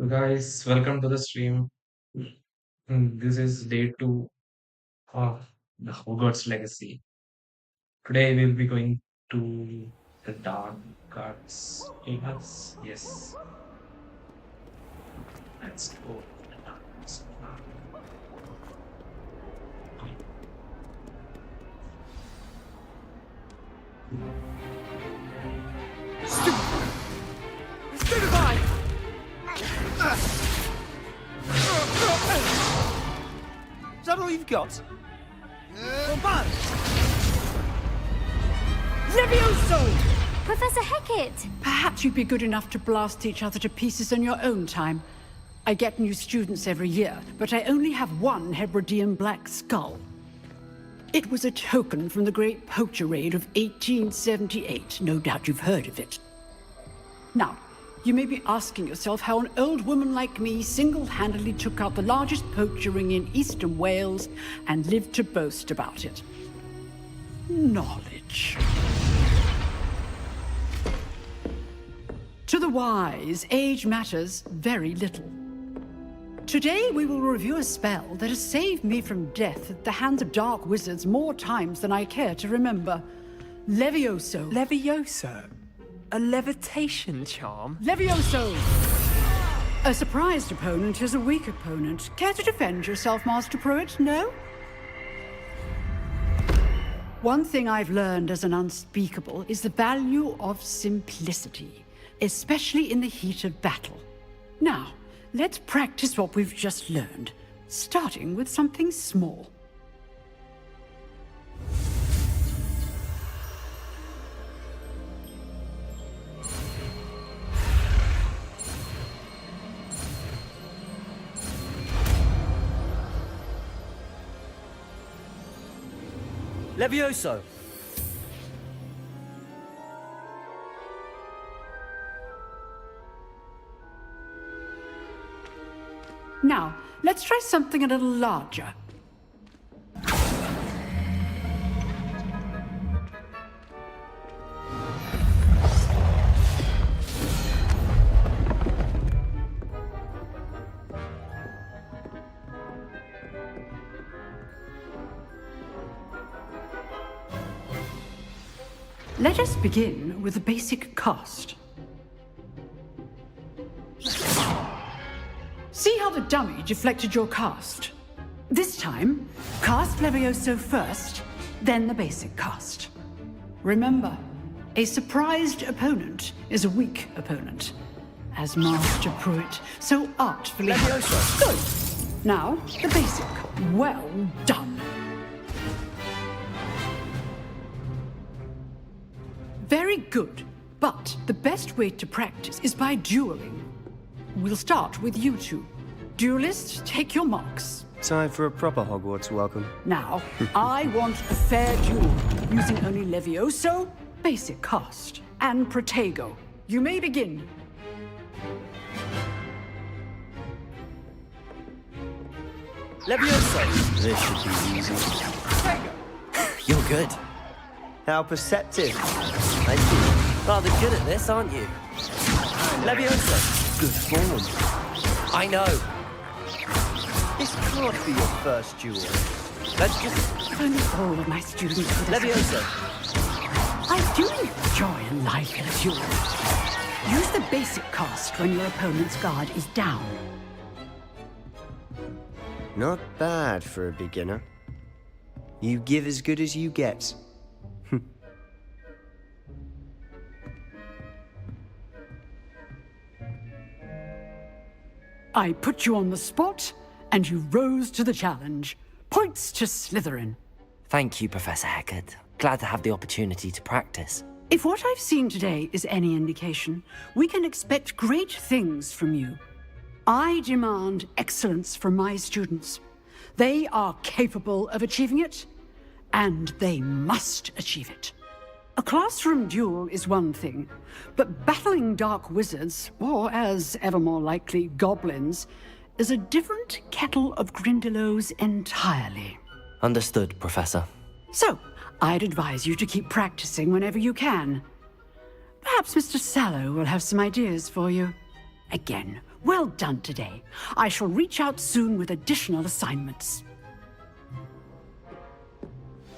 Guys, welcome to the stream. This is day two of the Hogwarts Legacy. Today we'll be going to the Dark Arts Campus. Yes, let's go to the Dark Arts. Stupefy! Is that all you've got? Bombard! Levioso! Professor Hecat! Perhaps you'd be good enough to blast each other to pieces in your own time. I get new students every year, but I only have one Hebridean black skull. It was a token from the Great Poacher Raid of 1878. No doubt you've heard of it. Now, you may be asking yourself how an old woman like me single-handedly took out the largest poacher ring in eastern Wales and lived to boast about it. Knowledge. To the wise, age matters very little. Today we will review a spell that has saved me from death at the hands of dark wizards more times than I care to remember. Levioso. Levioso? A levitation charm? Levioso! A surprised opponent is a weak opponent. Care to defend yourself, Master Pruitt? No? One thing I've learned as an unspeakable is the value of simplicity, especially in the heat of battle. Now, let's practice what we've just learned, starting with something small. Levioso! Now, let's try something a little larger. Let us begin with the basic cast. See how the dummy deflected your cast? This time, cast Levioso first, then the basic cast. Remember, a surprised opponent is a weak opponent. As Master Pruitt so artfully... Levioso! Good! Now, the basic. Well done. Very good, but the best way to practice is by dueling. We'll start with you two. Duelists, take your marks. Time for a proper Hogwarts welcome. Now, I want a fair duel, using only Levioso, basic cast, and Protego. You may begin. Levioso! This should be easy. You're good. How perceptive. I see. Rather good at this, aren't you? Levioso! Good form. I know. This can't be your first duel. Let's just... If only all of my students would Levioso! I do enjoy life in a duel. Use the basic cast when your opponent's guard is down. Not bad for a beginner. You give as good as you get. I put you on the spot, and you rose to the challenge. Points to Slytherin. Thank you, Professor Hecat. Glad to have the opportunity to practice. If what I've seen today is any indication, we can expect great things from you. I demand excellence from my students. They are capable of achieving it, and they must achieve it. A classroom duel is one thing, but battling dark wizards, or as ever more likely, goblins, is a different kettle of Grindylows entirely. Understood, Professor. So, I'd advise you to keep practicing whenever you can. Perhaps Mr. Sallow will have some ideas for you. Again, Well done today. I shall reach out soon with additional assignments.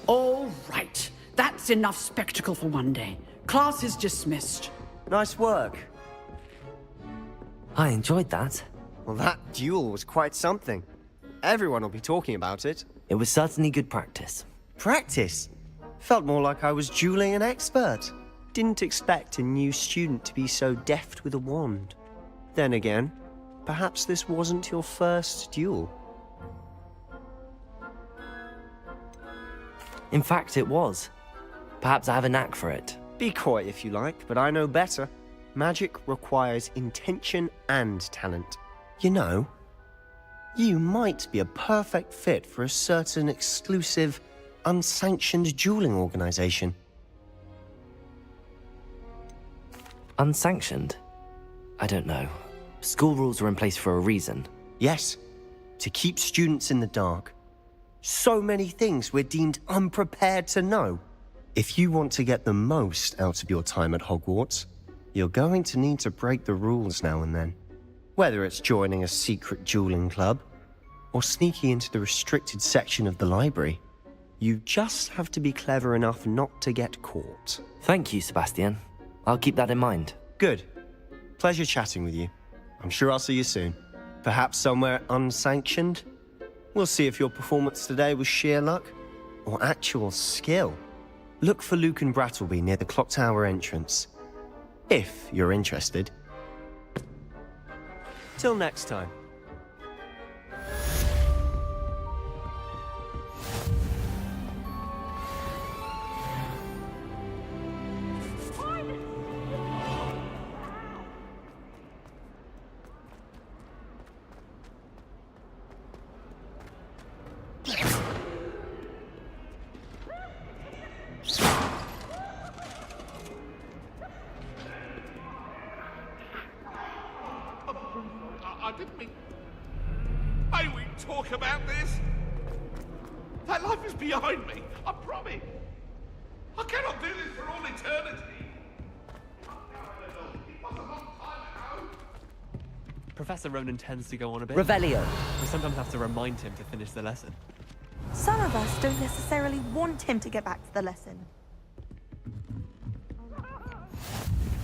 All right. That's enough spectacle for one day. Class is dismissed. Nice work. I enjoyed that. Well, that duel was quite something. Everyone will be talking about it. It was certainly good practice. Practice? Felt more like I was dueling an expert. Didn't expect a new student to be so deft with a wand. Then again, perhaps this wasn't your first duel. In fact, it was. Perhaps I have a knack for it. Be coy if you like, but I know better. Magic requires intention and talent. You know, you might be a perfect fit for a certain exclusive, unsanctioned dueling organization. Unsanctioned? I don't know. School rules are in place for a reason. Yes, to keep students in the dark. So many things we're deemed unprepared to know. If you want to get the most out of your time at Hogwarts, you're going to need to break the rules now and then. Whether it's joining a secret dueling club, or sneaking into the restricted section of the library, you just have to be clever enough not to get caught. Thank you, Sebastian. I'll keep that in mind. Good. Pleasure chatting with you. I'm sure I'll see you soon. Perhaps somewhere unsanctioned? We'll see if your performance today was sheer luck or actual skill. Look for Luke and Brattleby near the clock tower entrance, if you're interested. Till next time. I didn't mean... May we talk about this? That life is behind me, I promise. I cannot do this for all eternity. It was a long time ago. Professor Ronan tends to go on a bit. Revelio. We sometimes have to remind him to finish the lesson. Some of us don't necessarily want him to get back to the lesson.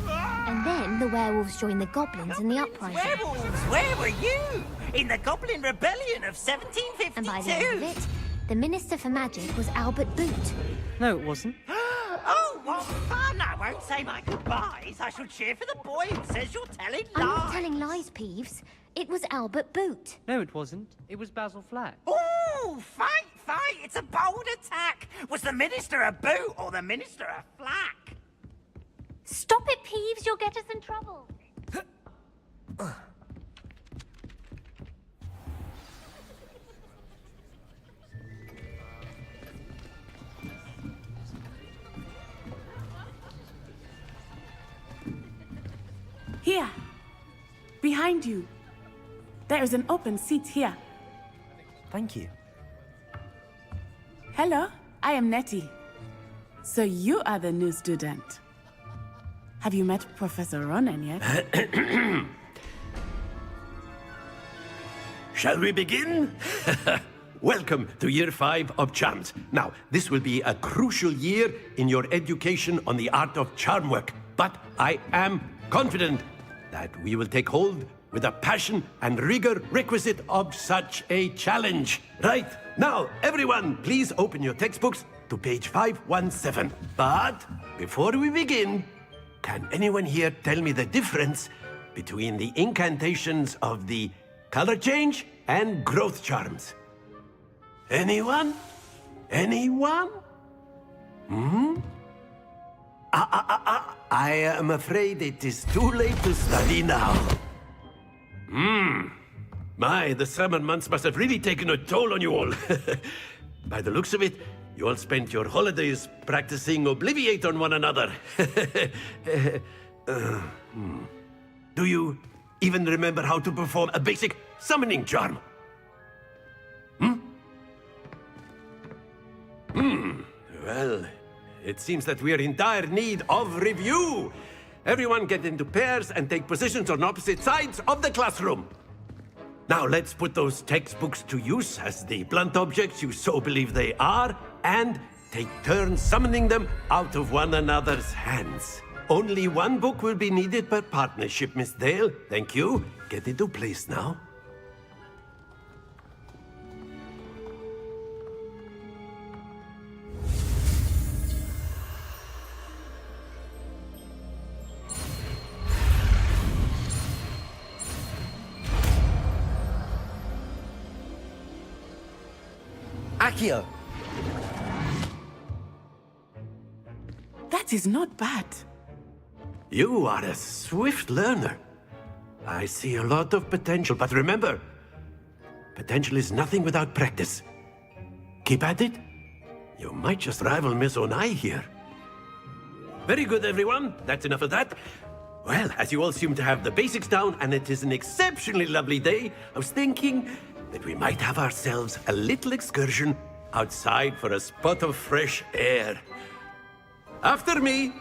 And then the werewolves joined the goblins in the uprising. Werewolves? Where were you? In the Goblin Rebellion of 1752? And by the end of it, the Minister for Magic was Albert Boot. No, it wasn't. Oh, what fun! I won't say my goodbyes. I shall cheer for the boy who says you're telling lies. I'm not telling lies, Peeves. It was Albert Boot. No, it wasn't. It was Basil Flack. Ooh, fight! It's a bold attack. Was the Minister a boot or the Minister a flack? Stop it, Peeves. You'll get us in trouble. Here, behind you. There is an open seat here. Thank you. Hello, I am Nettie. So you are the new student. Have you met Professor Ronan yet? Shall we begin? Welcome to Year 5 of Charms. Now, this will be a crucial year in your education on the art of charm work, but I am confident that we will take hold with the passion and rigor requisite of such a challenge. Right, now, everyone, please open your textbooks to page 517. But before we begin, can anyone here tell me the difference between the incantations of the color change and growth charms? Anyone? Anyone? I am afraid it is too late to study now. My, the summer months must have really taken a toll on you all. By the looks of it, you all spent your holidays practicing Obliviate on one another. Do you even remember how to perform a basic summoning charm? Well, it seems that we are in dire need of review. Everyone get into pairs and take positions on opposite sides of the classroom. Now let's put those textbooks to use as the blunt objects you so believe they are, and take turns summoning them out of one another's hands. Only one book will be needed per partnership, Miss Dale. Thank you. Get into place now. Accio! That is not bad. You are a swift learner. I see a lot of potential, but remember, potential is nothing without practice. Keep at it. You might just rival Miss Onai here. Very good, everyone. That's enough of that. Well, as you all seem to have the basics down, and it is an exceptionally lovely day, I was thinking that we might have ourselves a little excursion outside for a spot of fresh air. After me!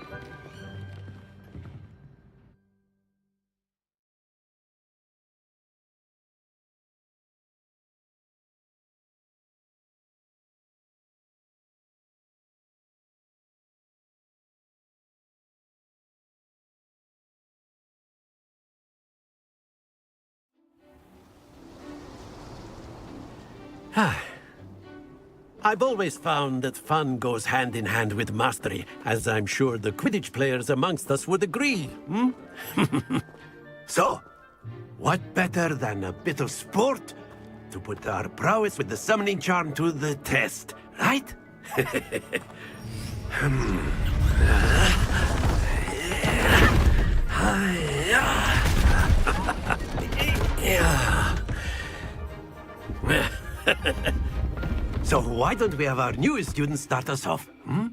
I've always found that fun goes hand in hand with mastery, as I'm sure the Quidditch players amongst us would agree, hmm? So, what better than a bit of sport to put our prowess with the summoning charm to the test, right? So why don't we have our newest student start us off? Hmm?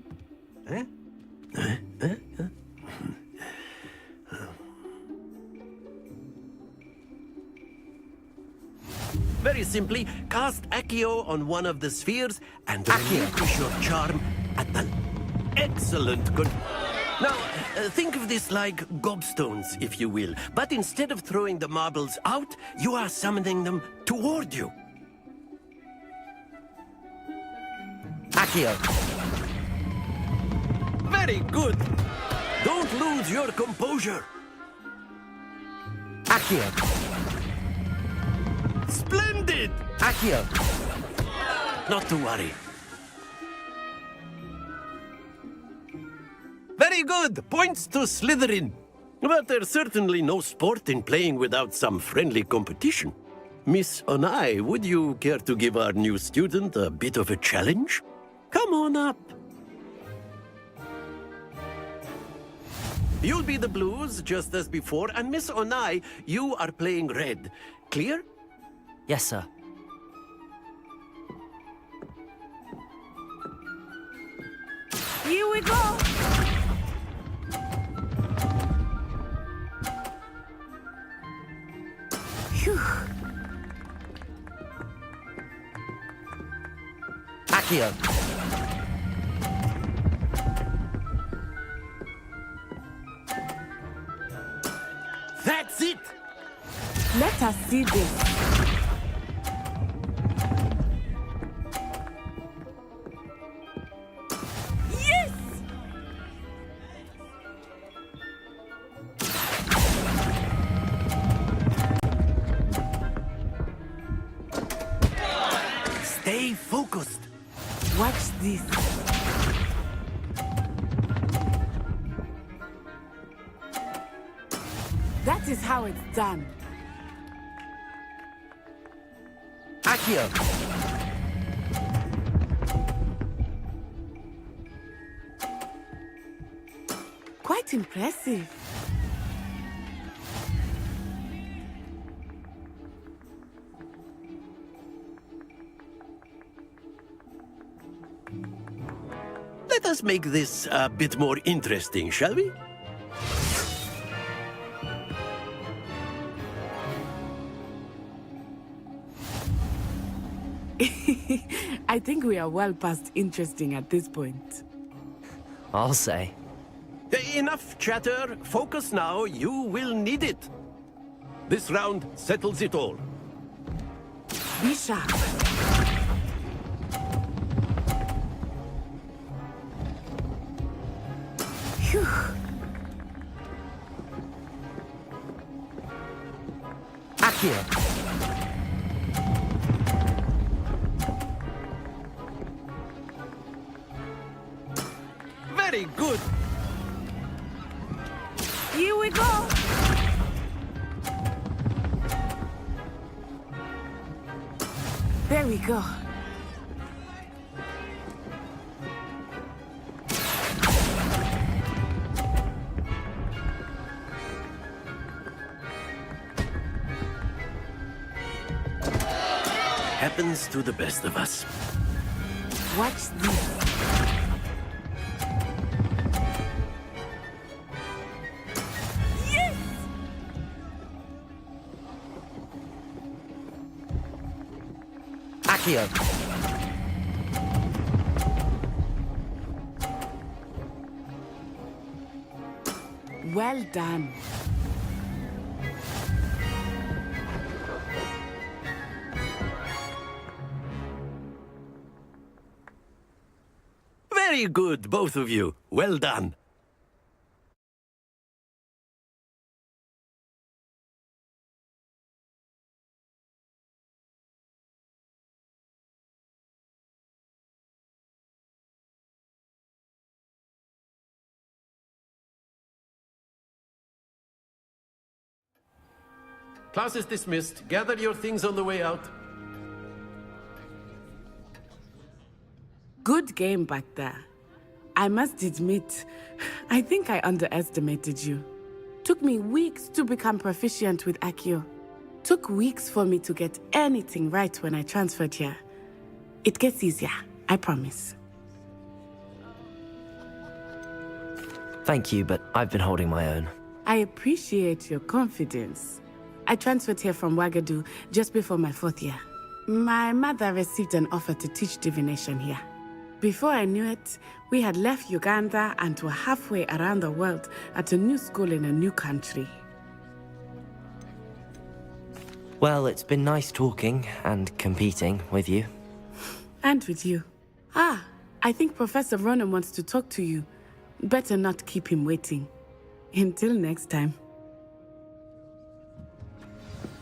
Very simply, cast Accio on one of the spheres and relinquish your charm at the... Excellent, good. Now, think of this like gobstones, if you will. But instead of throwing the marbles out, you are summoning them toward you. Accio! Very good. Don't lose your composure. Accio! Splendid! Accio! Not to worry. Very good. Points to Slytherin. But there's certainly no sport in playing without some friendly competition. Miss Onai, would you care to give our new student a bit of a challenge? Come on up. You'll be the blues, just as before, and Miss Onai, you are playing red. Clear? Yes, sir. Here we go! Phew. Accio! That's it! Let us see this. Yes! Stay focused. Watch this. That is how it's done. Accio! Quite impressive. Let us make this a bit more interesting, shall we? I think we are well past interesting at this point. I'll say. Enough chatter. Focus now. You will need it. This round settles it all. Be sharp. Phew. Accio. Very good. Here we go. There we go. Happens to the best of us. Watch this. Yes! Accio. Well done. Very good, both of you. Well done. Class is dismissed. Gather your things on the way out. Good game back there. I must admit, I think I underestimated you. Took me weeks to become proficient with Accio. Took weeks for me to get anything right when I transferred here. It gets easier, I promise. Thank you, but I've been holding my own. I appreciate your confidence. I transferred here from Wagadu just before my 4th year. My mother received an offer to teach divination here. Before I knew it, we had left Uganda and were halfway around the world at a new school in a new country. Well, it's been nice talking and competing with you. And with you. Ah, I think Professor Ronan wants to talk to you. Better not keep him waiting. Until next time.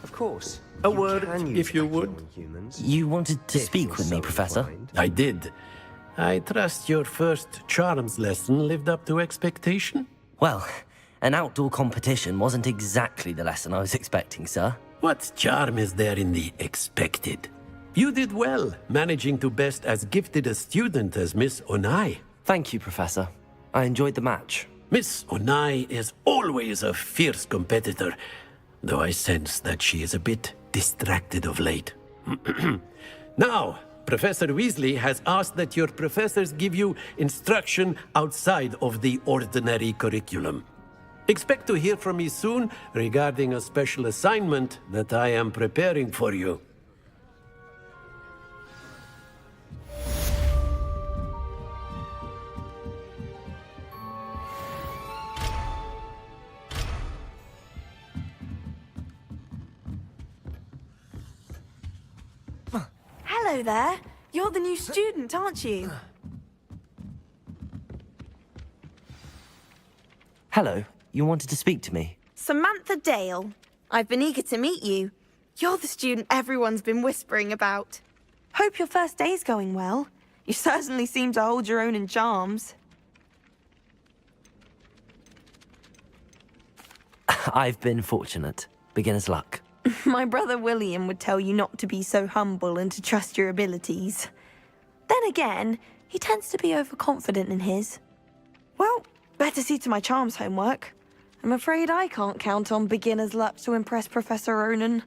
Of course. A word, if you would. You wanted to speak with me, Professor? I did. I trust your first charms lesson lived up to expectation? Well, an outdoor competition wasn't exactly the lesson I was expecting, sir. What charm is there in the expected? You did well, managing to best as gifted a student as Miss Onai. Thank you, Professor. I enjoyed the match. Miss Onai is always a fierce competitor, though I sense that she is a bit distracted of late. Now, Professor Weasley has asked that your professors give you instruction outside of the ordinary curriculum. Expect to hear from me soon regarding a special assignment that I am preparing for you. Hello there. You're the new student, aren't you? Hello, you wanted to speak to me? Samantha Dale. I've been eager to meet you. You're the student everyone's been whispering about. Hope your first day's going well. You certainly seem to hold your own in charms. I've been fortunate. Beginner's luck. My brother William would tell you not to be so humble and to trust your abilities. Then again, he tends to be overconfident in his. Well, better see to my charms homework. I'm afraid I can't count on beginner's luck to impress Professor Ronan.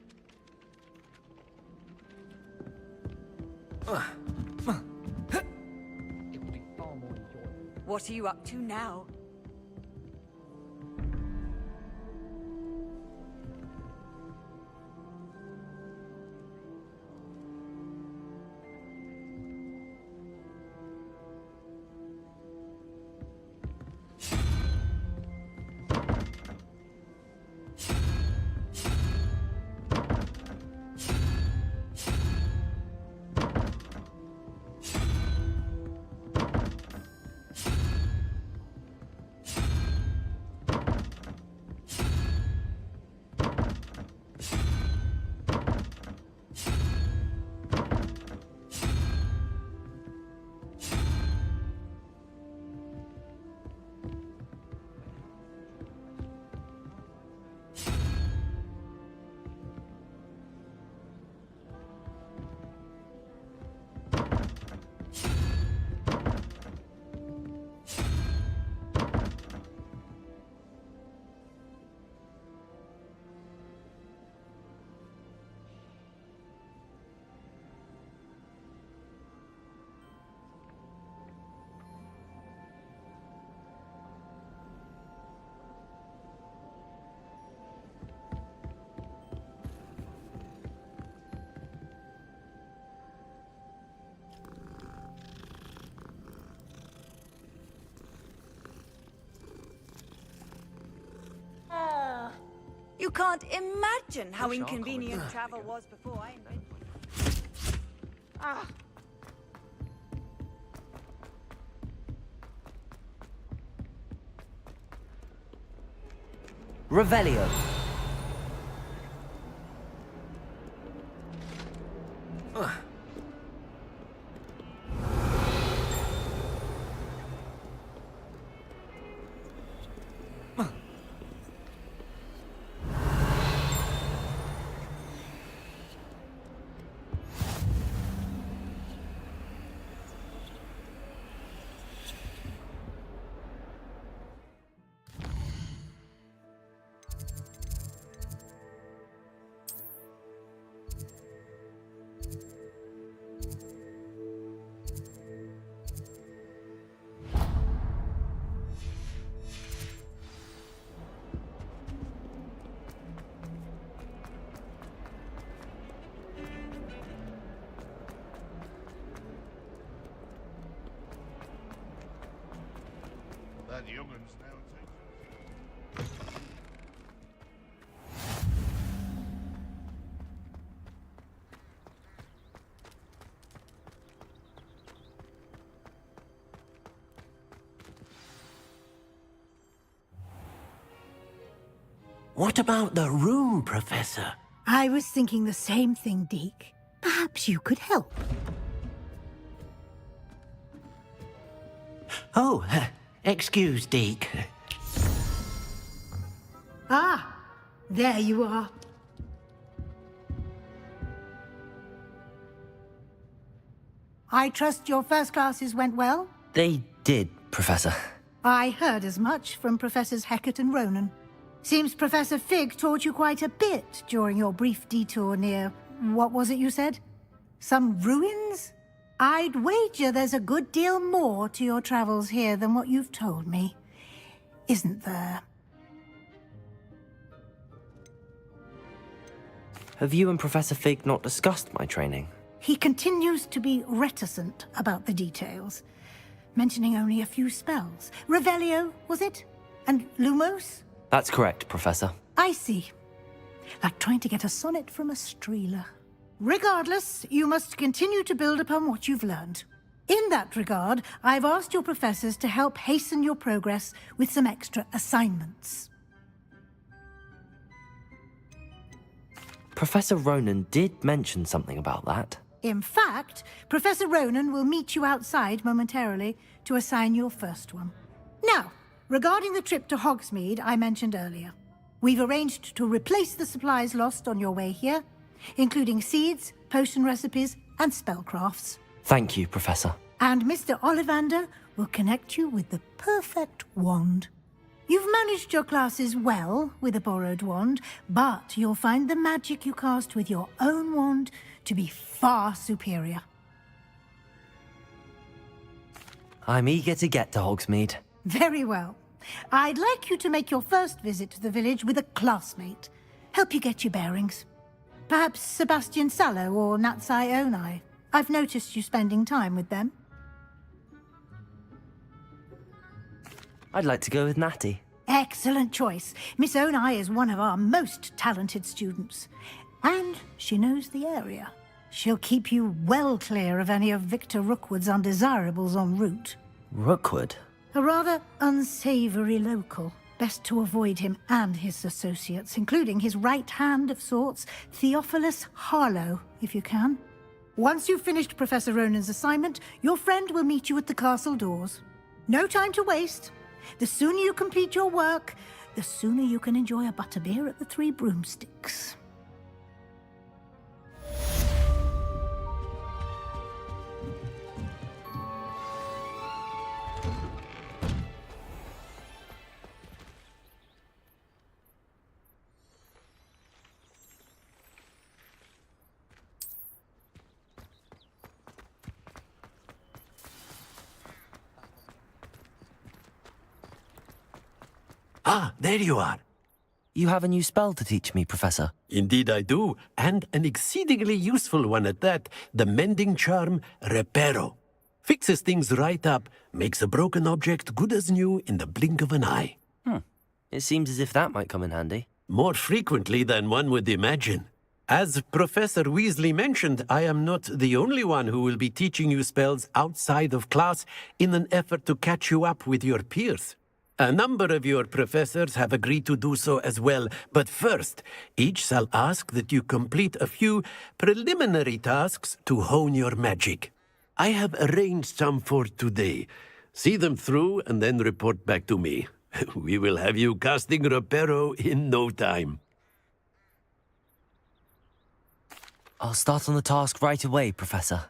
What are you up to now? You can't imagine how inconvenient travel was before I invented it. Ah. Revelio. That young'un's now taken. What about the room, Professor? I was thinking the same thing, Deke. Perhaps you could help. Oh, excuse, Deke. Ah, there you are. I trust your first classes went well? They did, Professor. I heard as much from Professors Hecat and Ronan. Seems Professor Fig taught you quite a bit during your brief detour near... what was it you said? Some ruins? I'd wager there's a good deal more to your travels here than what you've told me. Isn't there? Have you and Professor Fig not discussed my training? He continues to be reticent about the details, mentioning only a few spells. Revelio, was it? And Lumos? That's correct, Professor. I see. Like trying to get a sonnet from a streeler. Regardless, you must continue to build upon what you've learned. In that regard, I've asked your professors to help hasten your progress with some extra assignments. Professor Ronan did mention something about that. In fact, Professor Ronan will meet you outside momentarily to assign your first one. Now, regarding the trip to Hogsmeade I mentioned earlier, we've arranged to replace the supplies lost on your way here, including seeds, potion recipes, and spellcrafts. Thank you, Professor. And Mr. Ollivander will connect you with the perfect wand. You've managed your classes well with a borrowed wand, but you'll find the magic you cast with your own wand to be far superior. I'm eager to get to Hogsmeade. Very well. I'd like you to make your first visit to the village with a classmate. Help you get your bearings. Perhaps Sebastian Sallow or Natsai Onai. I've noticed you spending time with them. I'd like to go with Natty. Excellent choice. Miss Onai is one of our most talented students. And she knows the area. She'll keep you well clear of any of Victor Rookwood's undesirables en route. Rookwood? A rather unsavory local. Best to avoid him and his associates, including his right hand of sorts, Theophilus Harlow, if you can. Once you've finished Professor Ronan's assignment, your friend will meet you at the castle doors. No time to waste. The sooner you complete your work, the sooner you can enjoy a butterbeer at the Three Broomsticks. Ah, there you are. You have a new spell to teach me, Professor. Indeed I do, and an exceedingly useful one at that, the mending charm Reparo. Fixes things right up, makes a broken object good as new in the blink of an eye. It seems as if that might come in handy. More frequently than one would imagine. As Professor Weasley mentioned, I am not the only one who will be teaching you spells outside of class in an effort to catch you up with your peers. A number of your professors have agreed to do so as well, but first, each shall ask that you complete a few preliminary tasks to hone your magic. I have arranged some for today. See them through and then report back to me. We will have you casting Reparo in no time. I'll start on the task right away, Professor.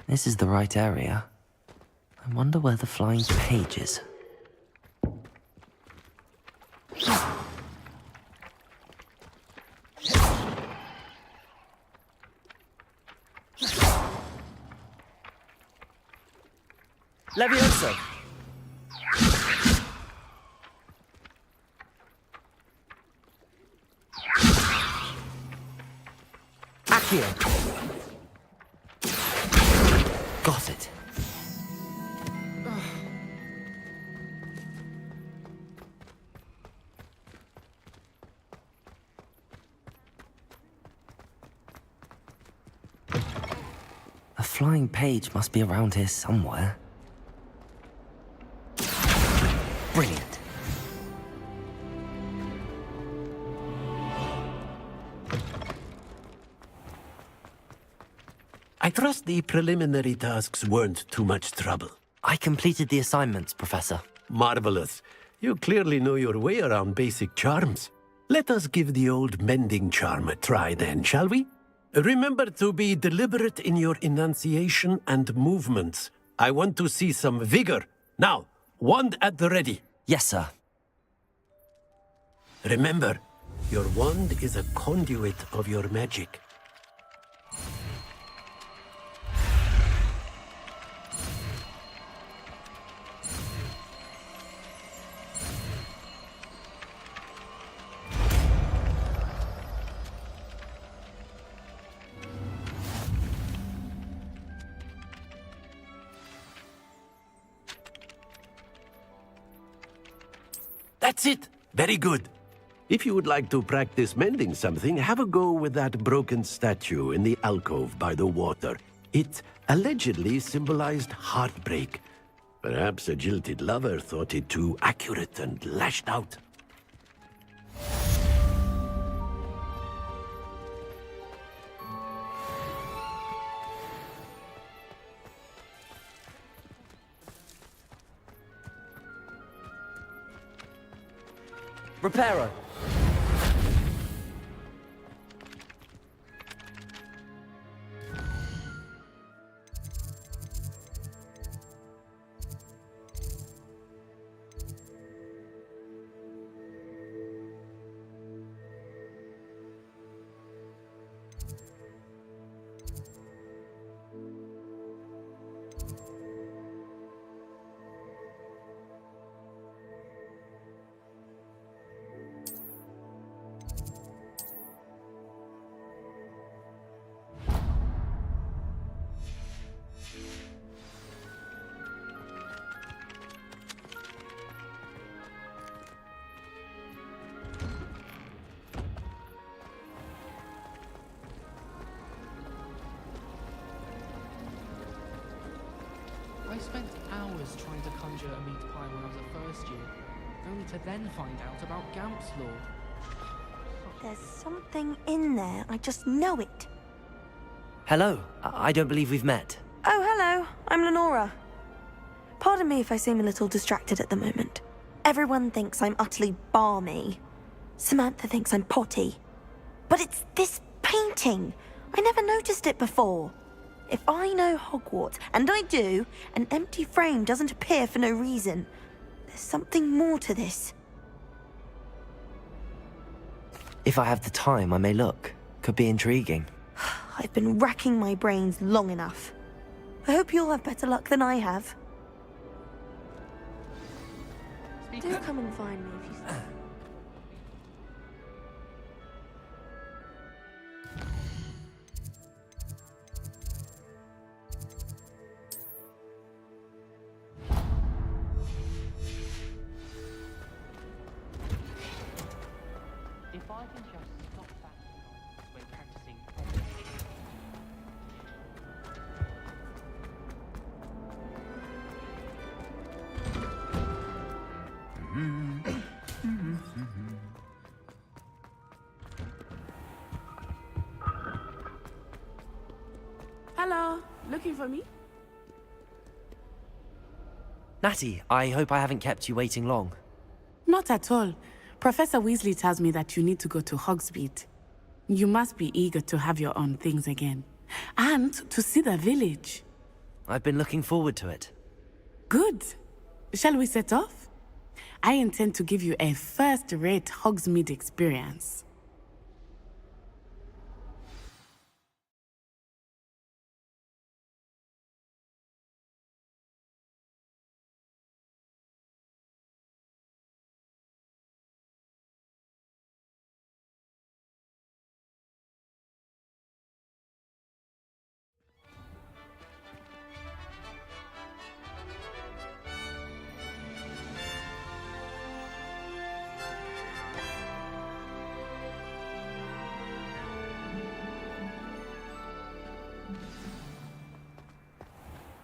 This is the right area. I wonder where the flying page is. Levioso! Accio! Got it. A flying page must be around here somewhere. Brilliant. I trust the preliminary tasks weren't too much trouble. I completed the assignments, Professor. Marvelous. You clearly know your way around basic charms. Let us give the old mending charm a try then, shall we? Remember to be deliberate in your enunciation and movements. I want to see some vigor. Now, wand at the ready. Yes, sir. Remember, your wand is a conduit of your magic. That's it! Very good. If you would like to practice mending something, have a go with that broken statue in the alcove by the water. It allegedly symbolized heartbreak. Perhaps a jilted lover thought it too accurate and lashed out. Reparo. I spent hours trying to conjure a meat pie when I was at first year, only to then find out about Gamp's Law. There's something in there. I just know it. Hello. I don't believe we've met. Oh, hello. I'm Lenora. Pardon me if I seem a little distracted at the moment. Everyone thinks I'm utterly balmy. Samantha thinks I'm potty. But it's this painting. I never noticed it before. If I know Hogwarts, and I do, an empty frame doesn't appear for no reason. There's something more to this. If I have the time, I may look. Could be intriguing. I've been racking my brains long enough. I hope you'll have better luck than I have. Do come and find me if you... Hello, looking for me? Natty, I hope I haven't kept you waiting long. Not at all. Professor Weasley tells me that you need to go to Hogsmeade. You must be eager to have your own things again. And to see the village. I've been looking forward to it. Good. Shall we set off? I intend to give you a first-rate Hogsmeade experience.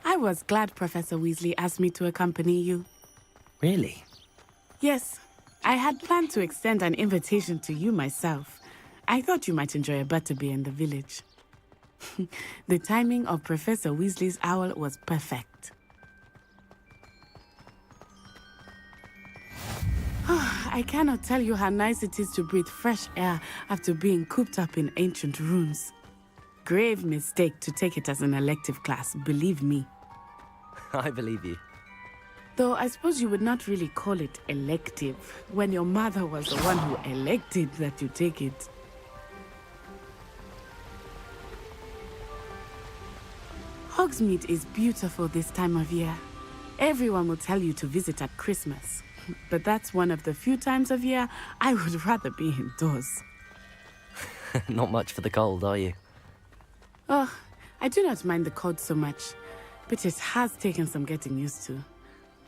I was glad Professor Weasley asked me to accompany you. Really? Yes, I had planned to extend an invitation to you myself. I thought you might enjoy a butterbeer in the village. The timing of Professor Weasley's owl was perfect. I cannot tell you how nice it is to breathe fresh air after being cooped up in ancient rooms. Grave mistake to take it as an elective class, believe me. I believe you. Though I suppose you would not really call it elective when your mother was the one who elected that you take it. Hogsmeade is beautiful this time of year. Everyone will tell you to visit at Christmas, but that's one of the few times of year I would rather be indoors. Not much for the cold, are you? Oh, I do not mind the cold so much, but it has taken some getting used to.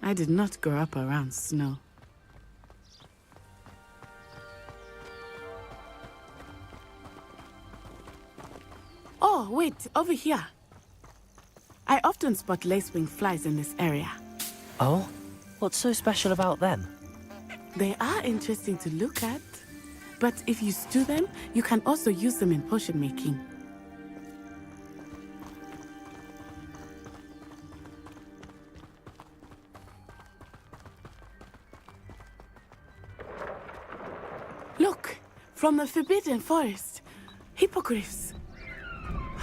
I did not grow up around snow. Oh, wait, over here. I often spot lacewing flies in this area. Oh? What's so special about them? They are interesting to look at, but if you stew them, you can also use them in potion making. Look, from the Forbidden Forest, hippogriffs.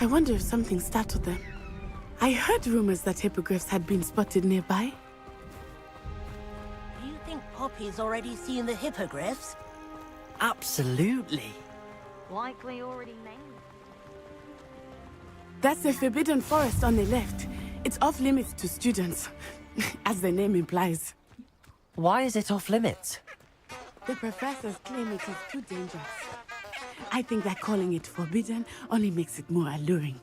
I wonder if something startled them. I heard rumors that hippogriffs had been spotted nearby. Do you think Poppy's already seen the hippogriffs? Absolutely. Likely already named. That's the Forbidden Forest on the left. It's off limits to students, as the name implies. Why is it off limits? The professors claim it is too dangerous. I think that calling it forbidden only makes it more alluring.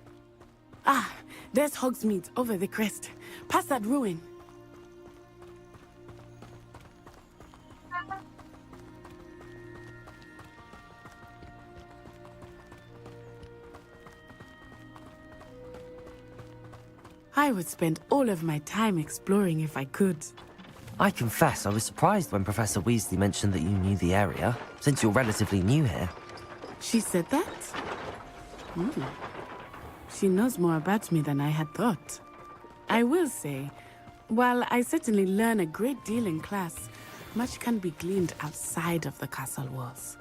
Ah, there's Hogsmeade over the crest. Past that ruin. I would spend all of my time exploring if I could. I confess I was surprised when Professor Weasley mentioned that you knew the area, since you're relatively new here. She said that? She knows more about me than I had thought. I will say, while I certainly learn a great deal in class, much can be gleaned outside of the castle walls.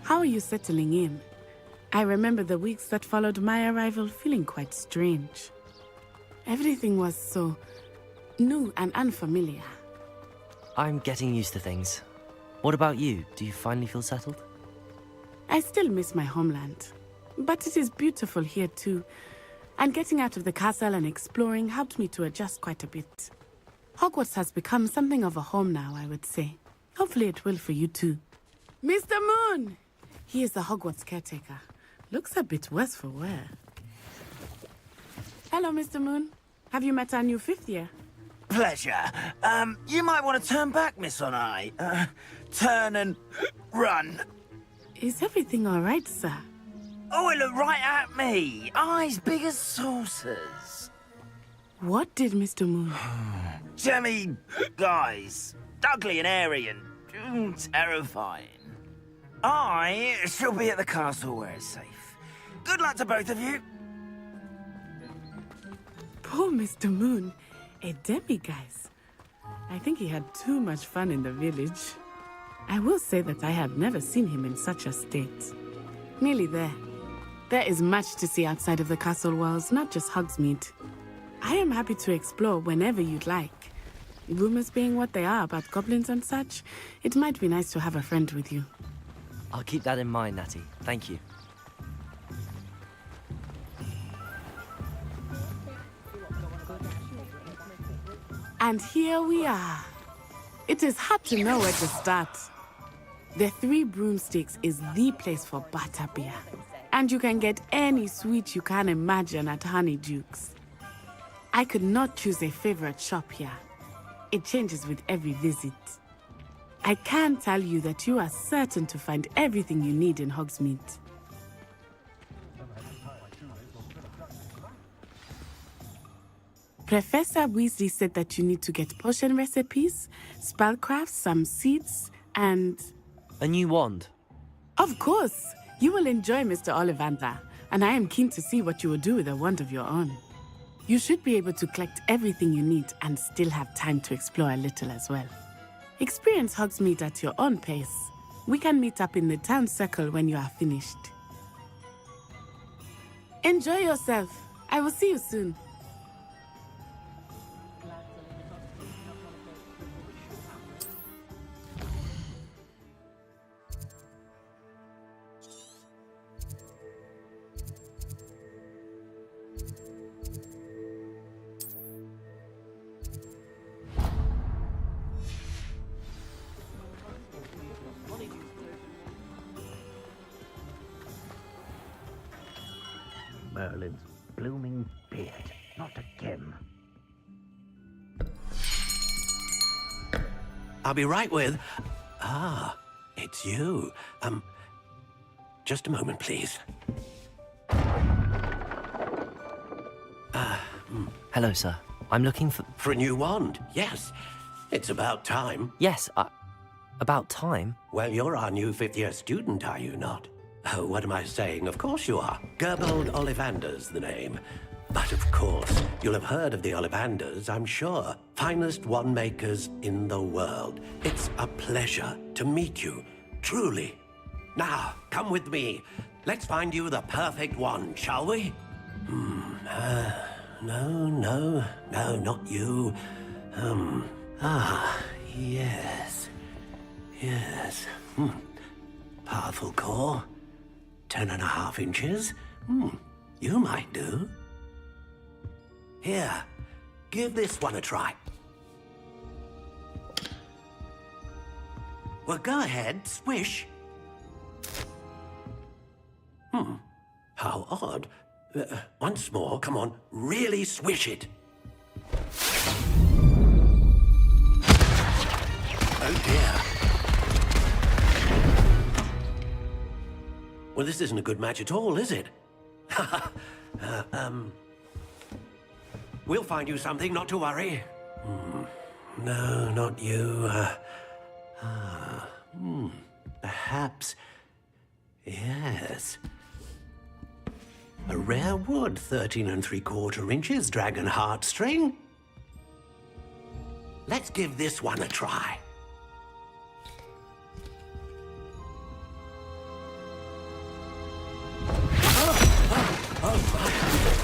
How are you settling in? I remember the weeks that followed my arrival feeling quite strange. Everything was so new and unfamiliar. I'm getting used to things. What about you? Do you finally feel settled? I still miss my homeland, but it is beautiful here too. And getting out of the castle and exploring helped me to adjust quite a bit. Hogwarts has become something of a home now, I would say. Hopefully it will for you too. Mr. Moon! He is the Hogwarts caretaker. Looks a bit worse for wear. Hello, Mr. Moon. Have you met our new fifth year? Pleasure. You might want to turn back, Miss Onai. Turn and run. Is everything all right, sir? Oh, it looked right at me. Eyes big as saucers. What did Mr. Moon? Jemmy, guys. Ugly and airy and terrifying. I shall be at the castle where it's safe. Good luck to both of you. Poor Mr. Moon. A demiguise. I think he had too much fun in the village. I will say that I have never seen him in such a state. Nearly there. There is much to see outside of the castle walls, not just Hogsmeade. I am happy to explore whenever you'd like. Rumors being what they are about goblins and such, it might be nice to have a friend with you. I'll keep that in mind, Natty. Thank you. And here we are. It is hard to know where to start. The Three Broomsticks is the place for butterbeer. And you can get any sweet you can imagine at Honeydukes. I could not choose a favorite shop here. It changes with every visit. I can tell you that you are certain to find everything you need in Hogsmeade. Professor Weasley said that you need to get potion recipes, spellcrafts, some seeds, and... A new wand. Of course! You will enjoy Mr. Ollivander, and I am keen to see what you will do with a wand of your own. You should be able to collect everything you need and still have time to explore a little as well. Experience Hogsmeade at your own pace. We can meet up in the town circle when you are finished. Enjoy yourself. I will see you soon. Merlin's blooming beard. Not again. I'll be right with... Ah, it's you. Just a moment, please. Hello, sir. I'm looking for... For a new wand, yes. It's about time. Yes, about time? Well, you're our new fifth-year student, are you not? Oh, what am I saying? Of course you are. Gerbold Ollivander's the name. But of course, you'll have heard of the Ollivanders, I'm sure. Finest wand makers in the world. It's a pleasure to meet you, truly. Now, come with me. Let's find you the perfect wand, shall we? No, not you. Yes. Powerful core. 10.5 inches. You might do. Here, give this one a try. Well, go ahead, swish. How odd. Once more, come on, really swish it. Oh dear. Well, this isn't a good match at all, is it? We'll find you something, not to worry. No, not you. Perhaps... Yes. A rare wood, 13 3/4 inches, dragon heartstring. Let's give this one a try.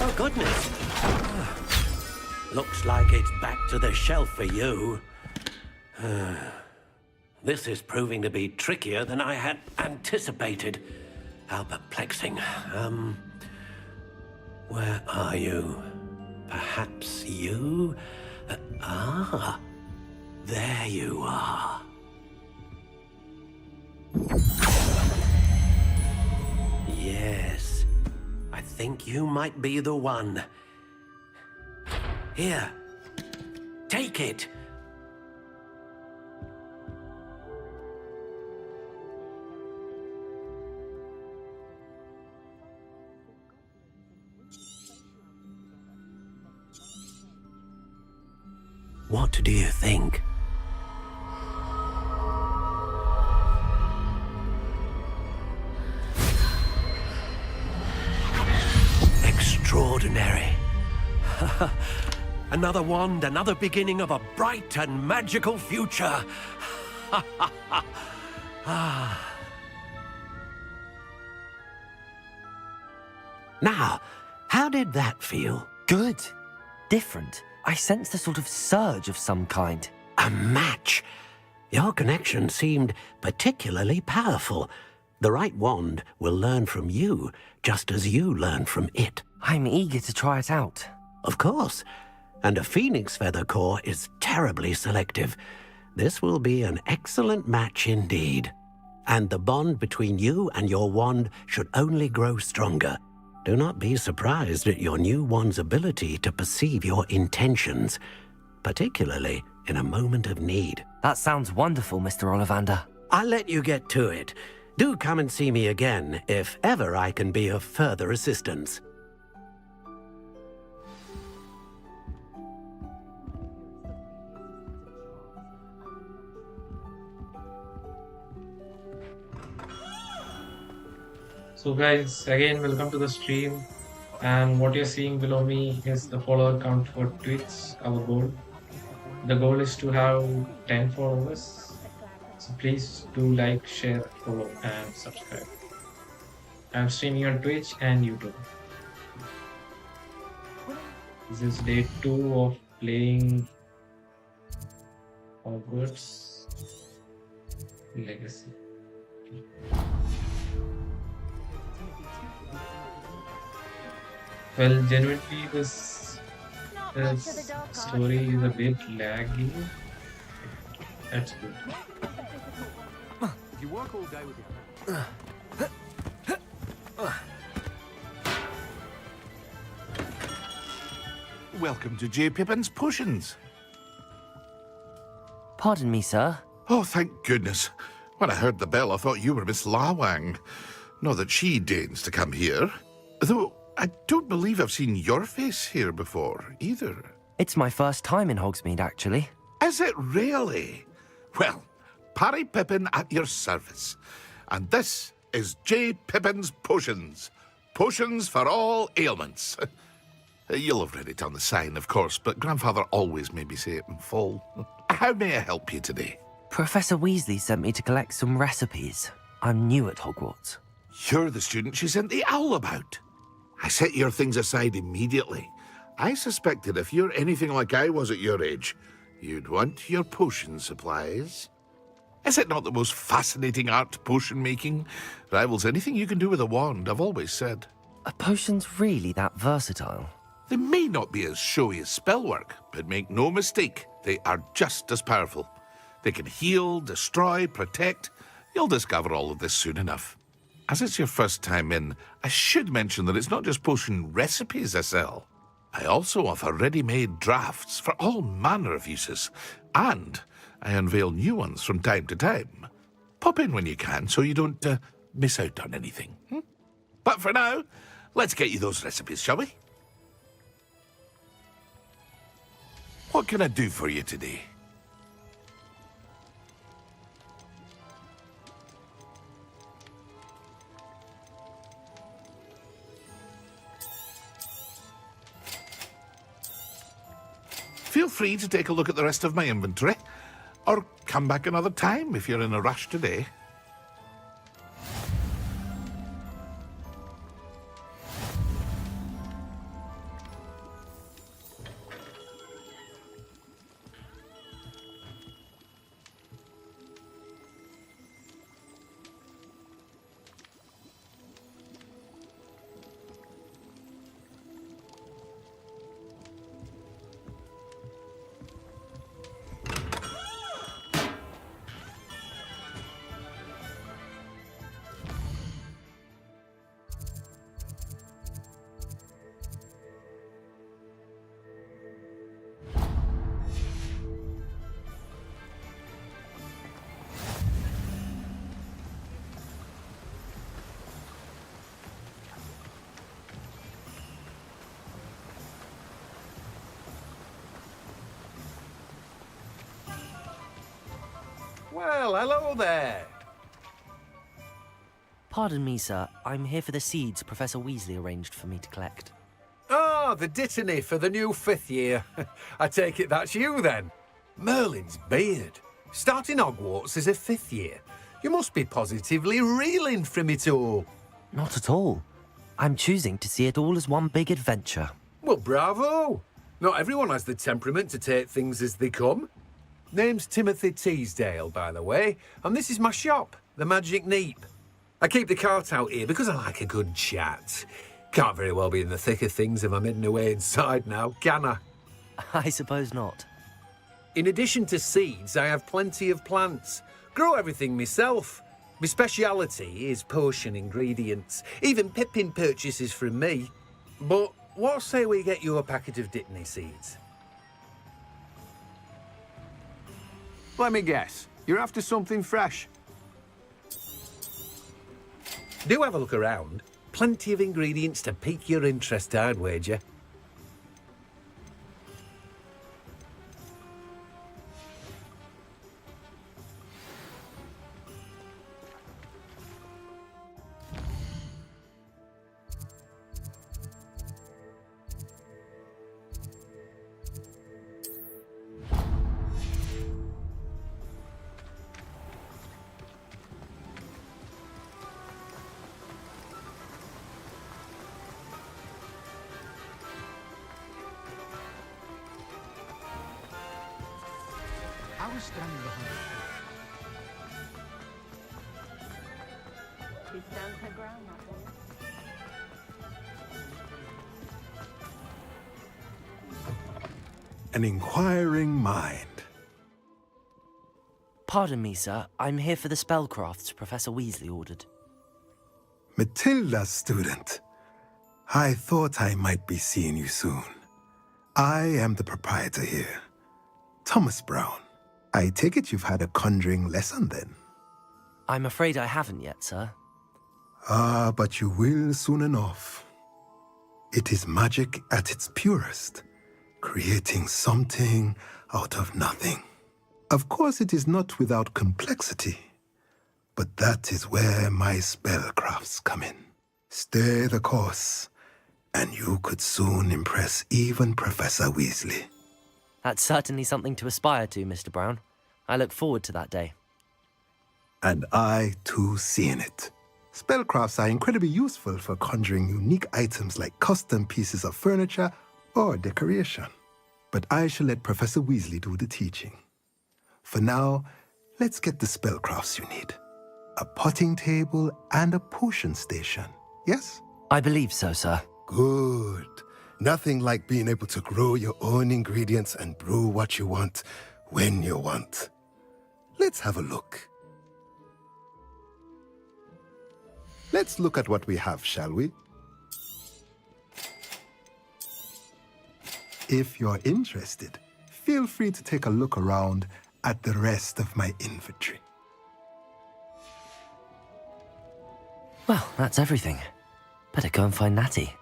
Oh, goodness. Looks like it's back to the shelf for you. This is proving to be trickier than I had anticipated. How perplexing. Where are you? Perhaps you? There you are. Yes. I think you might be the one. Here. Take it. What do you think? Extraordinary. Another wand, another beginning of a bright and magical future. Now, how did that feel? Good. Different. I sensed a sort of surge of some kind. A match. Your connection seemed particularly powerful. The right wand will learn from you, just as you learn from it. I'm eager to try it out. Of course. And a phoenix feather core is terribly selective. This will be an excellent match indeed. And the bond between you and your wand should only grow stronger. Do not be surprised at your new wand's ability to perceive your intentions, particularly in a moment of need. That sounds wonderful, Mr. Ollivander. I'll let you get to it. Do come and see me again if ever I can be of further assistance. So guys, again welcome to the stream, and what you're seeing below me is the follower count for Twitch, our goal. The goal is to have 10 followers, so please do like, share, follow and subscribe. I'm streaming on Twitch and YouTube. This is day 2 of playing Hogwarts Legacy. Well, genuinely, this story is a bit laggy. That's good. If you work all day with your Welcome to J. Pippin's Potions. Pardon me, sir. Oh, thank goodness. When I heard the bell, I thought you were Miss Lawang. Not that she deigns to come here. Though, I don't believe I've seen your face here before, either. It's my first time in Hogsmeade, actually. Is it really? Well, Parry Pippin at your service. And this is J. Pippin's Potions. Potions for all ailments. You'll have read it on the sign, of course, but Grandfather always made me say it in full. How may I help you today? Professor Weasley sent me to collect some recipes. I'm new at Hogwarts. You're the student she sent the owl about. I set your things aside immediately. I suspected if you're anything like I was at your age, you'd want your potion supplies. Is it not the most fascinating art, potion making? Rivals anything you can do with a wand, I've always said. Are potions really that versatile? They may not be as showy as spellwork, but make no mistake, they are just as powerful. They can heal, destroy, protect. You'll discover all of this soon enough. As it's your first time in, I should mention that it's not just potion recipes I sell. I also offer ready-made drafts for all manner of uses, and I unveil new ones from time to time. Pop in when you can so you don't miss out on anything. But for now, let's get you those recipes, shall we? What can I do for you today? Feel free to take a look at the rest of my inventory, or come back another time if you're in a rush today. Well, hello there. Pardon me, sir. I'm here for the seeds Professor Weasley arranged for me to collect. Ah, the dittany for the new 5th year. I take it that's you, then. Merlin's beard. Starting Hogwarts as a 5th year. You must be positively reeling from it all. Not at all. I'm choosing to see it all as one big adventure. Well, bravo. Not everyone has the temperament to take things as they come. Name's Timothy Teasdale, by the way, and this is my shop, the Magic Neep. I keep the cart out here because I like a good chat. Can't very well be in the thick of things if I'm hidden away inside now, can I? I suppose not. In addition to seeds, I have plenty of plants. Grow everything myself. My speciality is potion ingredients. Even Pippin purchases from me. But what say we get you a packet of Dittany seeds? Let me guess. You're after something fresh. Do have a look around. Plenty of ingredients to pique your interest, I'd wager. I was standing behind She stands her ground, that woman. An inquiring mind. Pardon me, sir. I'm here for the spellcrafts Professor Weasley ordered. Matilda's student. I thought I might be seeing you soon. I am the proprietor here, Thomas Brown. I take it you've had a conjuring lesson then? I'm afraid I haven't yet, sir. Ah, but you will soon enough. It is magic at its purest, creating something out of nothing. Of course, it is not without complexity, but that is where my spellcrafts come in. Stay the course, and you could soon impress even Professor Weasley. That's certainly something to aspire to, Mr. Brown. I look forward to that day. And I, too, see in it. Spellcrafts are incredibly useful for conjuring unique items like custom pieces of furniture or decoration. But I shall let Professor Weasley do the teaching. For now, let's get the spellcrafts you need. A potting table and a potion station, yes? I believe so, sir. Good. Nothing like being able to grow your own ingredients and brew what you want, when you want. Let's have a look. Let's look at what we have, shall we? If you're interested, feel free to take a look around at the rest of my inventory. Well, that's everything. Better go and find Natty.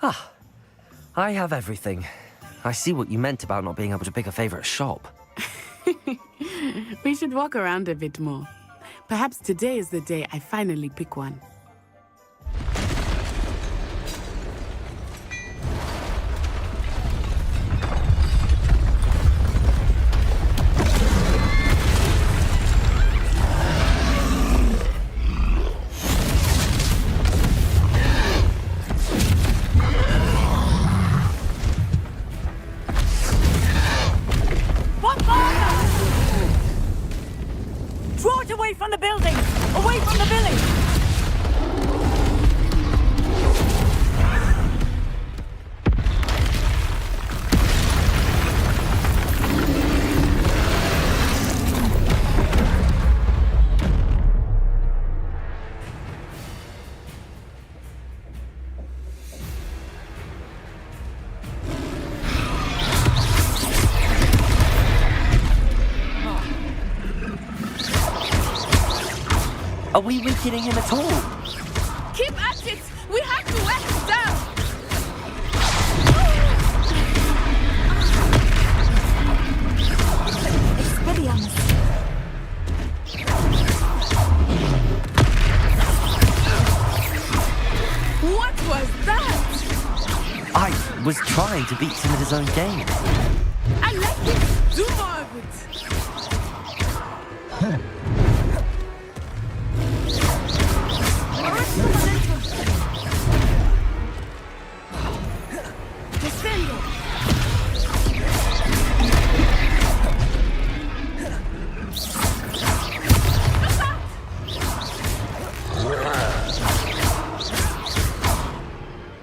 Ah, I have everything. I see what you meant about not being able to pick a favorite shop. We should walk around a bit more. Perhaps today is the day I finally pick one. Draw it away from the building! Away from the village! Are we weakening him at all? Keep at it! We have to wear him down! Expelliarmus. What was that? I was trying to beat him at his own game. I like it! Do more of it! Descendo!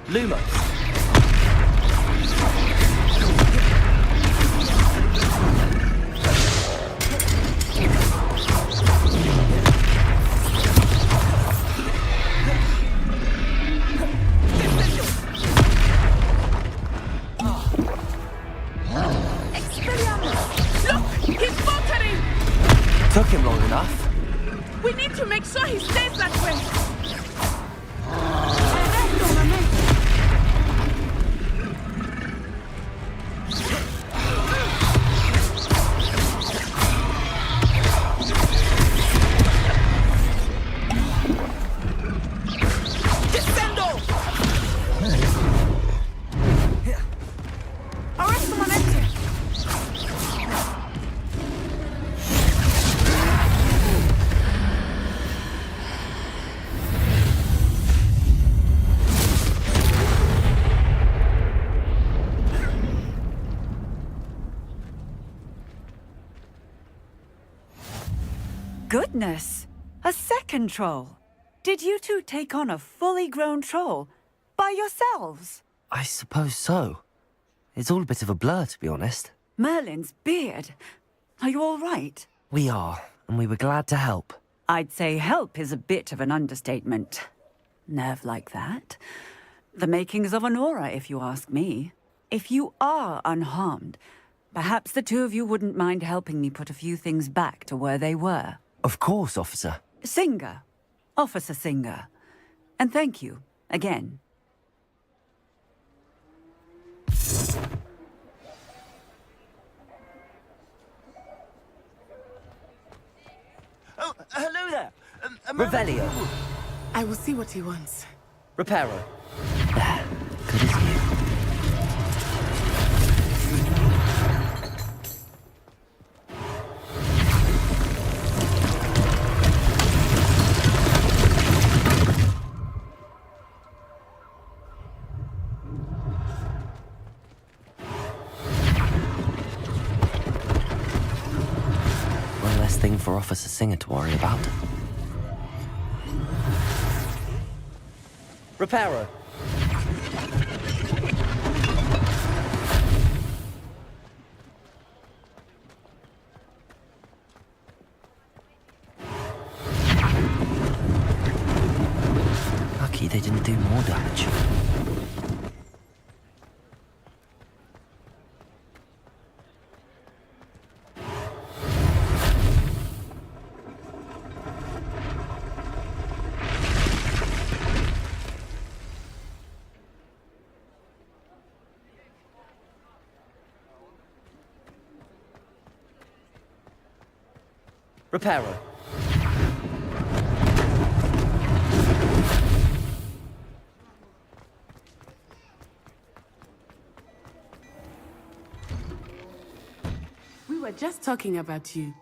Lumos. Took him long enough. We need to make sure he stays that way. Goodness! A second troll! Did you two take on a fully grown troll? By yourselves? I suppose so. It's all a bit of a blur, to be honest. Merlin's beard. Are you all right? We are, and we were glad to help. I'd say help is a bit of an understatement. Nerve like that. The makings of an aura, if you ask me. If you are unharmed, perhaps the two of you wouldn't mind helping me put a few things back to where they were. Of course, officer. Singer. Officer Singer. And thank you, again. Oh, hello there. Revelio. I will see what he wants. Reparo. There. Good as new. Thing for Officer Singer to worry about. Reparo. Lucky they didn't do more damage. Reparo. We were just talking about you.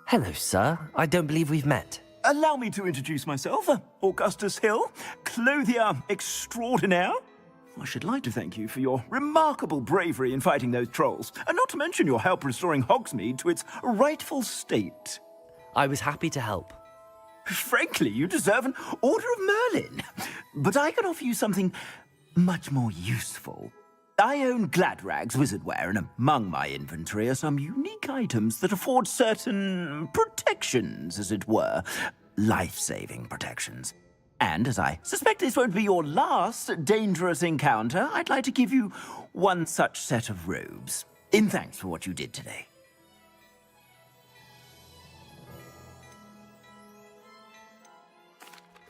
Hello, sir. I don't believe we've met. Allow me to introduce myself, Augustus Hill, clothier extraordinaire. I should like to thank you for your remarkable bravery in fighting those trolls, and not to mention your help restoring Hogsmeade to its rightful state. I was happy to help. Frankly, you deserve an Order of Merlin. But I can offer you something much more useful. I own Gladrag's wizardware, and among my inventory are some unique items that afford certain protections, as it were. Life-saving protections. And as I suspect this won't be your last dangerous encounter, I'd like to give you one such set of robes, in thanks for what you did today.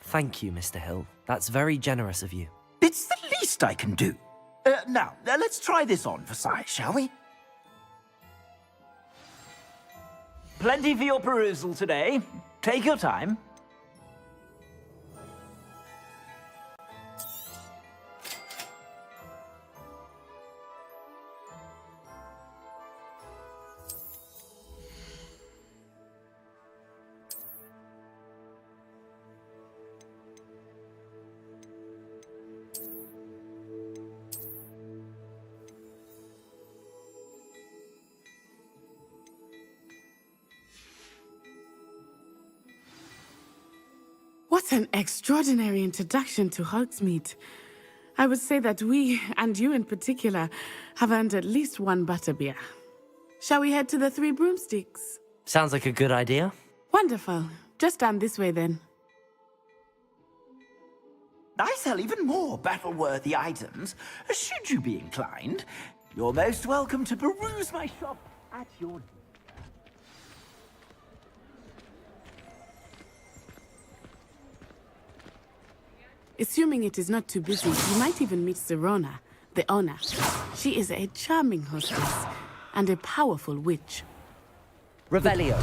Thank you, Mr. Hill. That's very generous of you. It's the least I can do. Now, let's try this on for size, shall we? Plenty for your perusal today. Take your time. What an extraordinary introduction to Hogsmeade. I would say that we, and you in particular, have earned at least one butterbeer. Shall we head to the Three Broomsticks? Sounds like a good idea. Wonderful. Just down this way then. I sell even more battle-worthy items. Should you be inclined, you're most welcome to peruse my shop at your leisure. Assuming it is not too busy, you might even meet Sirona, the owner. She is a charming hostess and a powerful witch. Revelio.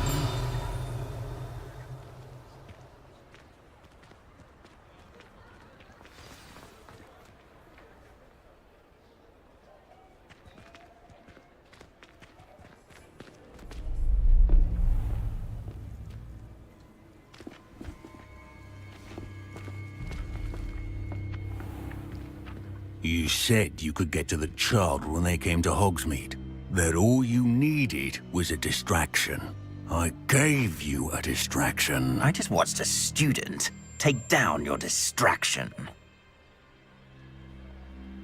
You said you could get to the child when they came to Hogsmeade. That all you needed was a distraction. I gave you a distraction. I just watched a student take down your distraction.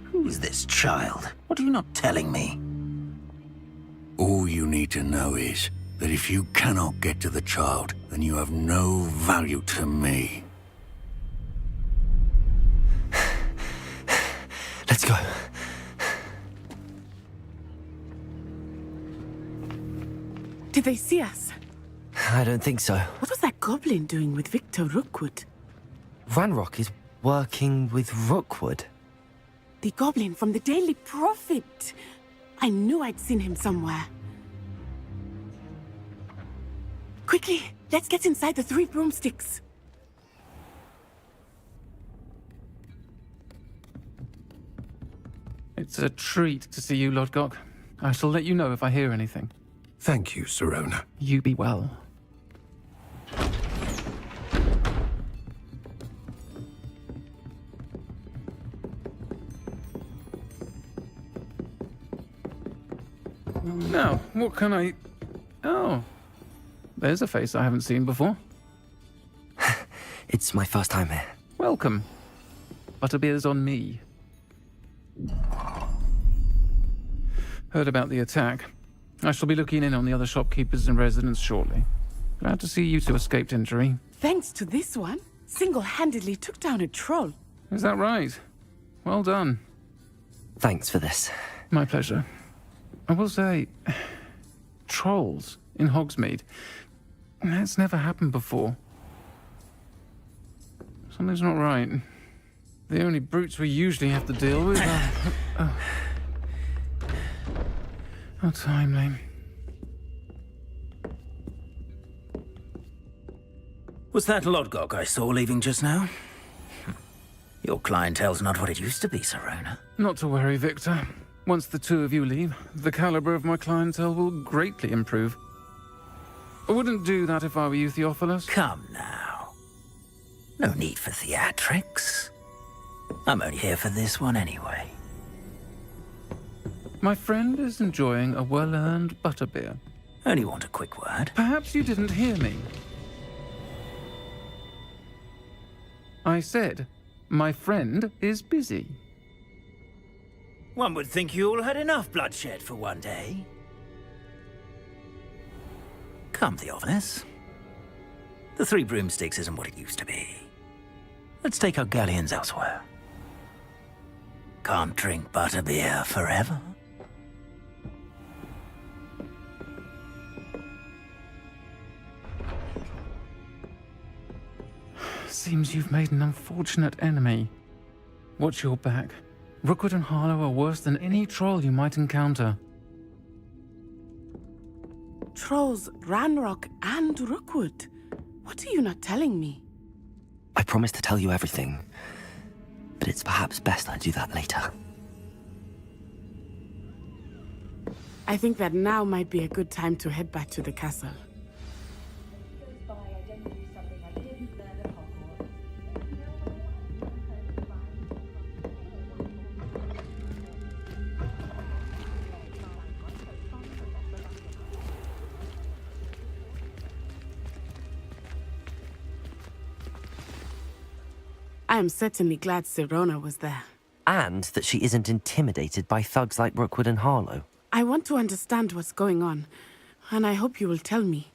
Who's this child? What are you not telling me? All you need to know is that if you cannot get to the child, then you have no value to me. Let's go. Did they see us? I don't think so. What was that goblin doing with Victor Rookwood? Ranrock is working with Rookwood. The goblin from the Daily Prophet. I knew I'd seen him somewhere. Quickly, let's get inside the Three Broomsticks. It's a treat to see you, Lodgok. I shall let you know if I hear anything. Thank you, Sirona. You be well. Now, what can I... Oh. There's a face I haven't seen before. It's my first time here. Welcome. Butterbeer's on me. Heard about the attack. I shall be looking in on the other shopkeepers and residents shortly. Glad to see you two escaped injury. Thanks to this one, single-handedly took down a troll. Is that right? Well done. Thanks for this. My pleasure. I will say, trolls in Hogsmeade. That's never happened before. Something's not right. The only brutes we usually have to deal with are... How timely. Was that Lodgok I saw leaving just now? Your clientele's not what it used to be, Sirona. Not to worry, Victor. Once the two of you leave, the caliber of my clientele will greatly improve. I wouldn't do that if I were you, Theophilus. Come now. No need for theatrics. I'm only here for this one anyway. My friend is enjoying a well-earned butterbeer. Only want a quick word. Perhaps you didn't hear me. I said, my friend is busy. One would think you all had enough bloodshed for one day. Come, Theophilus. The Three Broomsticks isn't what it used to be. Let's take our galleons elsewhere. Can't drink butterbeer forever. Seems you've made an unfortunate enemy. Watch your back. Rookwood and Harlow are worse than any troll you might encounter. Trolls, Ranrock, and Rookwood. What are you not telling me? I promised to tell you everything, but it's perhaps best I do that later. I think that now might be a good time to head back to the castle. I am certainly glad Sirona was there. And that she isn't intimidated by thugs like Rookwood and Harlow. I want to understand what's going on, and I hope you will tell me.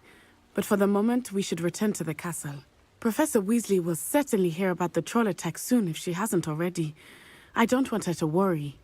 But for the moment, we should return to the castle. Professor Weasley will certainly hear about the troll attack soon if she hasn't already. I don't want her to worry.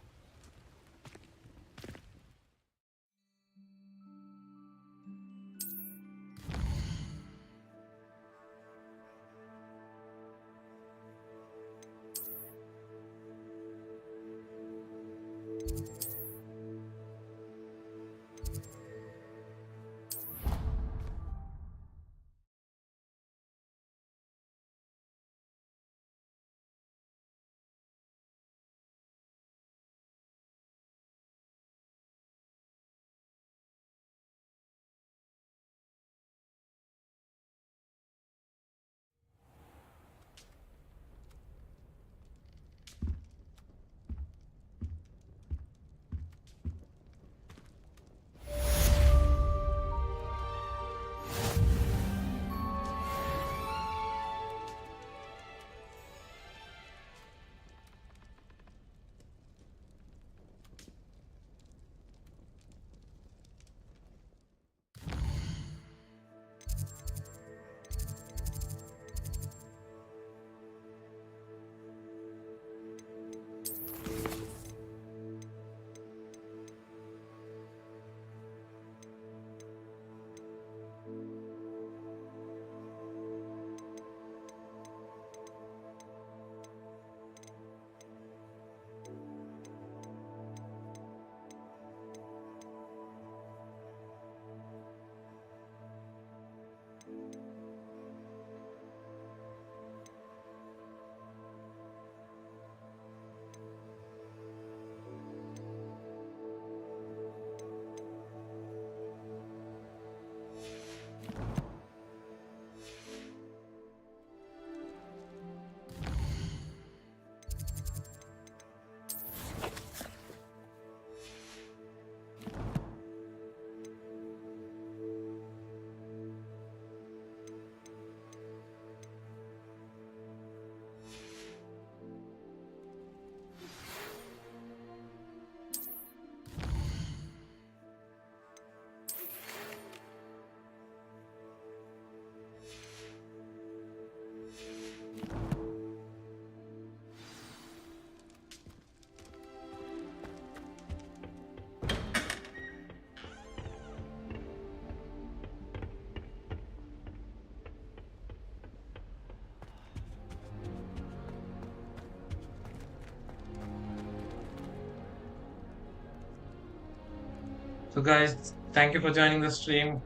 So guys, thank you for joining the stream.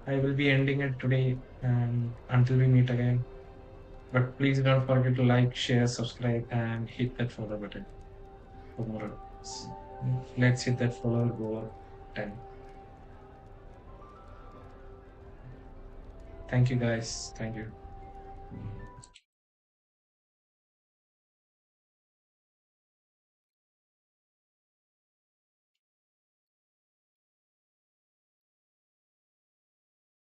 I will be ending it today and until we meet again. But please don't forget to like, share, subscribe and hit that follow button for more. Let's hit that follower goal 10. Thank you guys. Thank you.